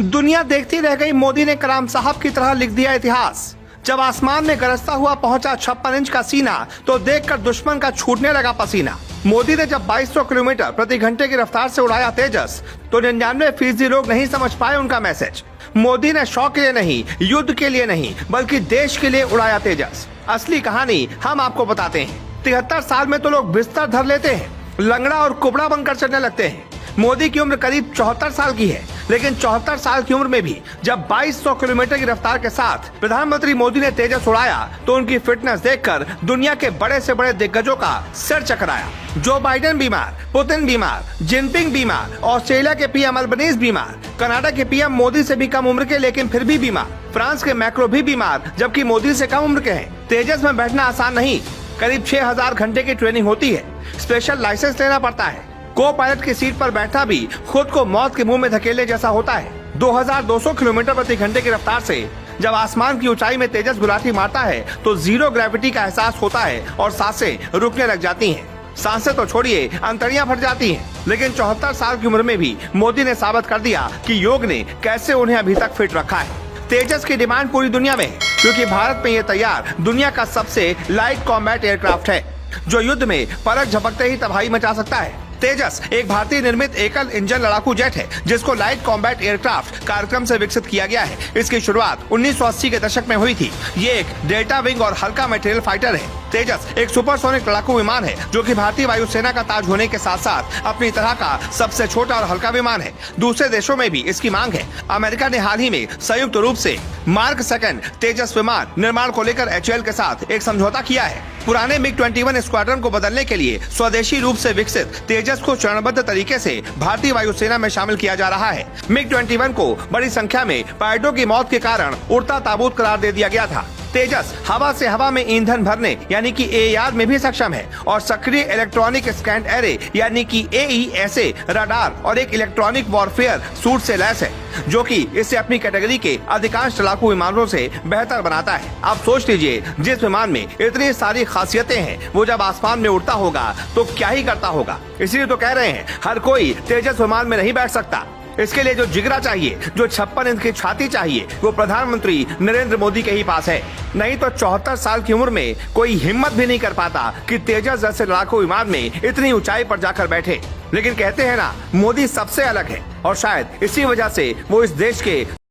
दुनिया देखती रह गई। मोदी ने कलाम साहब की तरह लिख दिया इतिहास। जब आसमान में गरजता हुआ पहुंचा 56 इंच का सीना तो देखकर दुश्मन का छूटने लगा पसीना। मोदी ने जब 2200 किलोमीटर प्रति घंटे की रफ्तार से उड़ाया तेजस तो 99% लोग नहीं समझ पाए उनका मैसेज। मोदी ने शौक के लिए नहीं, युद्ध के लिए नहीं, बल्कि देश के लिए उड़ाया तेजस। असली कहानी हम आपको बताते हैं। 73 साल में तो लोग बिस्तर धर लेते हैं, लंगड़ा और कुबड़ा बनकर चलने लगते हैं। मोदी की उम्र करीब 74 साल की है, लेकिन 74 साल की उम्र में भी जब 2200 किलोमीटर की रफ्तार के साथ प्रधानमंत्री मोदी ने तेजस उड़ाया तो उनकी फिटनेस देखकर दुनिया के बड़े से बड़े दिग्गजों का सिर चकराया। जो बाइडेन बीमार, पुतिन बीमार, जिनपिंग बीमार, ऑस्ट्रेलिया के पीएम अल्बनीज बीमार, कनाडा के पीएम मोदी से भी कम उम्र के लेकिन फिर भी बीमार, फ्रांस के मैक्रो भी बीमार जबकि मोदी से कम उम्र के हैं। तेजस में बैठना आसान नहीं, करीब 6000 घंटे की ट्रेनिंग होती है, स्पेशल लाइसेंस लेना पड़ता है। को पायलट की सीट पर बैठा भी खुद को मौत के मुंह में धकेलने जैसा होता है। 2200 किलोमीटर प्रति घंटे की रफ्तार से जब आसमान की ऊंचाई में तेजस गुलाटी मारता है तो जीरो ग्रेविटी का एहसास होता है और सांसें रुकने लग जाती हैं। सांसें तो छोड़िए, अंतड़ियां फट जाती हैं। लेकिन 74 साल की उम्र में भी मोदी ने साबित कर दिया कि योग ने कैसे उन्हें अभी तक फिट रखा है। तेजस की डिमांड पूरी दुनिया में है क्योंकि भारत में ये तैयार दुनिया का सबसे लाइट कॉम्बैट एयरक्राफ्ट है जो युद्ध में पलक झपकते ही तबाही मचा सकता है। तेजस एक भारतीय निर्मित एकल इंजन लड़ाकू जेट है जिसको लाइट कॉम्बैट एयरक्राफ्ट कार्यक्रम से विकसित किया गया है। इसकी शुरुआत 1980 के दशक में हुई थी। ये एक डेल्टा विंग और हल्का मटेरियल फाइटर है। तेजस एक सुपरसोनिक लड़ाकू विमान है जो कि भारतीय वायुसेना का ताज होने के साथ साथ अपनी तरह का सबसे छोटा और हल्का विमान है। दूसरे देशों में भी इसकी मांग है। अमेरिका ने हाल ही में संयुक्त रूप से मार्क 2 तेजस विमान निर्माण को लेकर HAL के साथ एक समझौता किया है। पुराने MiG-21 स्क्वाड्रन को बदलने के लिए स्वदेशी रूप से विकसित तेजस को चरणबद्ध तरीके से भारतीय वायुसेना में शामिल किया जा रहा है। MiG-21 को बड़ी संख्या में पायलटों की मौत के कारण उड़ता ताबूत करार दे दिया गया था। तेजस हवा से हवा में ईंधन भरने यानी कि AER में भी सक्षम है और सक्रिय इलेक्ट्रॉनिक स्कैन एरे यानी कि AESA रडार और एक इलेक्ट्रॉनिक वॉरफेयर सूट से लैस है जो कि इसे अपनी कैटेगरी के अधिकांश लड़ाकू विमानों से बेहतर बनाता है। आप सोच लीजिए, जिस विमान में इतनी सारी खासियतें हैं वो जब आसमान में उड़ता होगा तो क्या ही करता होगा। इसलिए तो कह रहे हैं हर कोई तेजस विमान में नहीं बैठ सकता। इसके लिए जो जिगरा चाहिए, जो 56 इंच की छाती चाहिए, वो प्रधानमंत्री नरेंद्र मोदी के ही पास है। नहीं तो 74 साल की उम्र में कोई हिम्मत भी नहीं कर पाता कि तेजस जैसे लड़ाकू विमान में इतनी ऊंचाई पर जाकर बैठे। लेकिन कहते हैं ना, मोदी सबसे अलग है और शायद इसी वजह से वो इस देश के